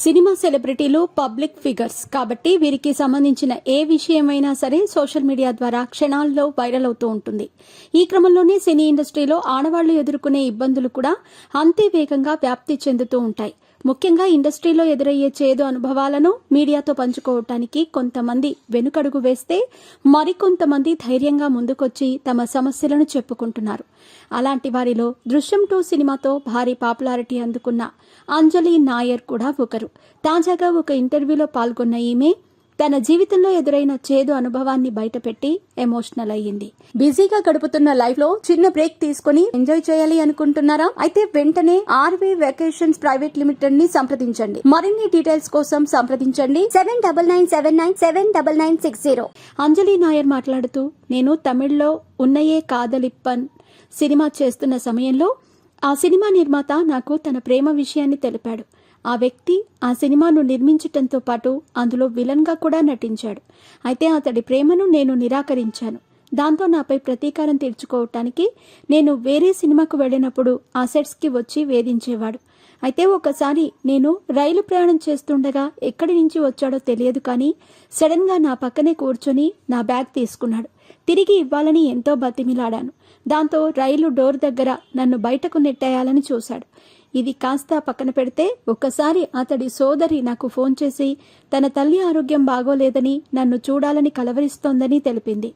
Cinema సెలబ్రిటీలు public figures కాబట్టి వీరికి సంబంధించిన ఏ విషయమైనా సరే సోషల్ మీడియా ద్వారా క్షణాల్లో వైరల్ అవుతూ ఉంటుంది. ఈ క్రమంలోనే సినీ ఇండస్ట్రీలో ఆడవాళ్లు ఎదుర్కొనే ఇబ్బందులు కూడా అంతే వేగంగా వ్యాప్తి చెందుతూ ఉంటాయి. ముఖ్యంగా ఇండస్ట్రీలో ఎదురయ్యే చేదు అనుభవాలను మీడియాతో పంచుకోవటానికి కొంతమంది వెనుకడుగు వేస్తే మరికొంతమంది ధైర్యంగా ముందుకొచ్చి తమ సమస్యలను చెప్పుకుంటున్నారు. అలాంటి వారిలో దృశ్యం 2 సినిమాతో భారీ పాపులారిటీ అందుకున్న అంజలి నాయర్ కూడా ఒకరు. తాజాగా ఒక ఇంటర్వ్యూలో పాల్గొన్న ఈమె తన జీవితంలో ఎదురైన చేదు అనుభవాన్ని బయటపెట్టి ఎమోషనల్ అయ్యింది. బిజీగా గడుపుతున్న లైఫ్ లో చిన్న బ్రేక్ తీసుకుని ఎంజాయ్ చేయాలి అనుకుంటున్నారా? అయితే వెంటనే ఆర్వే వెకేషన్స్ ప్రైవేట్ లిమిటెడ్ ని సంప్రదించండి. మరిన్ని డీటెయిల్స్ కోసం సంప్రదించండి 7997979960. అంజలి నాయర్ మాట్లాడుతూ, నేను తమిళ్లో ఉన్నయే కాదలిప్పన్ సినిమా చేస్తున్న సమయంలో ఆ సినిమా నిర్మాత నాకు తన ప్రేమ విషయాన్ని తెలిపాడు. ఆ వ్యక్తి ఆ సినిమాను నిర్మించటంతో పాటు అందులో విలన్గా కూడా నటించాడు. అయితే అతడి ప్రేమను నేను నిరాకరించాను. దాంతో నాపై ప్రతీకారం తీర్చుకోవటానికి నేను వేరే సినిమాకు వెళ్ళినప్పుడు ఆ సెట్స్కి వచ్చి వేధించేవాడు. అయితే ఒకసారి నేను రైలు ప్రయాణం చేస్తుండగా ఎక్కడి నుంచి వచ్చాడో తెలియదు, కానీ సడన్గా నా పక్కనే కూర్చొని నా బ్యాగ్ తీసుకున్నాడు. తిరిగి ఇవ్వాలని ఎంతో బతిమిలాడాను. దాంతో రైలు డోర్ దగ్గర నన్ను బయటకు నెట్టేయాలని చూశాడు. ఇది కాస్త పక్కన పెడితే ఒక్కసారి అతడి సోదరి నాకు ఫోన్ చేసి తన తల్లి ఆరోగ్యం బాగోలేదని నన్ను చూడాలని కలవరిస్తోందని తెలిపింది.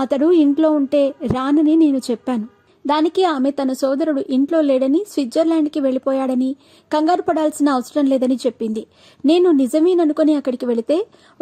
అతడు ఇంట్లో ఉంటే రానని నేను చెప్పాను. దానికి ఆమె తన సోదరుడు ఇంట్లో లేడని, స్విట్జర్లాండ్కి వెళ్ళిపోయాడని, కంగారు పడాల్సిన అవసరం లేదని చెప్పింది. నేను నిజమేననుకుని అక్కడికి వెళితే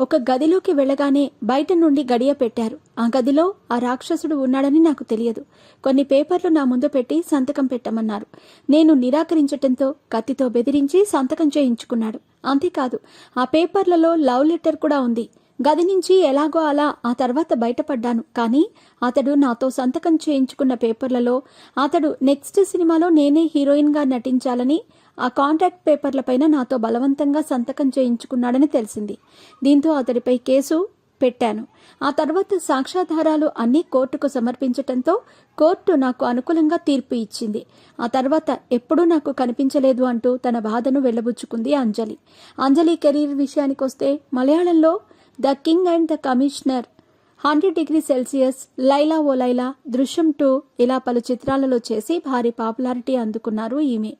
ఒక గదిలోకి వెళ్ళగానే బయట నుండి గడియ పెట్టారు. ఆ గదిలో ఆ రాక్షసుడు ఉన్నాడని నాకు తెలియదు. కొన్ని పేపర్లు నా ముందు పెట్టి సంతకం పెట్టమన్నారు. నేను నిరాకరించటంతో కత్తితో బెదిరించి సంతకం చేయించుకున్నాడు. అంతేకాదు, ఆ పేపర్లలో లవ్ లెటర్ కూడా ఉంది. గది నుంచి ఎలాగో అలా ఆ తర్వాత బయటపడ్డాను. కానీ అతడు నాతో సంతకం చేయించుకున్న పేపర్లలో అతడు నెక్స్ట్ సినిమాలో నేనే హీరోయిన్గా నటించాలని ఆ కాంట్రాక్ట్ పేపర్లపైన నాతో బలవంతంగా సంతకం చేయించుకున్నాడని తెలిసింది. దీంతో అతడిపై కేసు పెట్టాను. ఆ తర్వాత సాక్ష్యాధారాలు అన్ని కోర్టుకు సమర్పించటంతో కోర్టు నాకు అనుకూలంగా తీర్పు ఇచ్చింది. ఆ తర్వాత ఎప్పుడూ నాకు కనిపించలేదు అంటూ తన బాధను వెళ్లబుచ్చుకుంది అంజలి. అంజలి కెరీర్ విషయానికొస్తే మలయాళంలో the king and the commissioner, 100 degree Celsius, Laila O Laila, Drishyam 2 ఇలా పలు చిత్రాలలో చేసి భారీ పాపులారిటీ అందుకున్నారు ఈమె.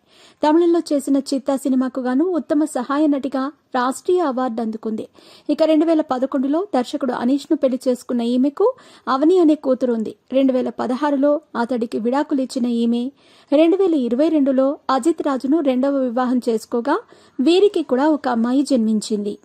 తమిళంలో చేసిన చిత్తా సినిమాకు గాను ఉత్తమ సహాయ నటిగా రాష్ట్రీయ అవార్డు అందుకుంది. ఇక 2011లో దర్శకుడు అనీష్ను పెళ్లి చేసుకున్న ఈమెకు అవని అనే కూతురు ఉంది. 2016లో అతడికి విడాకులిచ్చిన ఈమె 2022లో అజిత్ రాజును రెండవ వివాహం చేసుకోగా వీరికి కూడా ఒక అమ్మాయి జన్మించింది.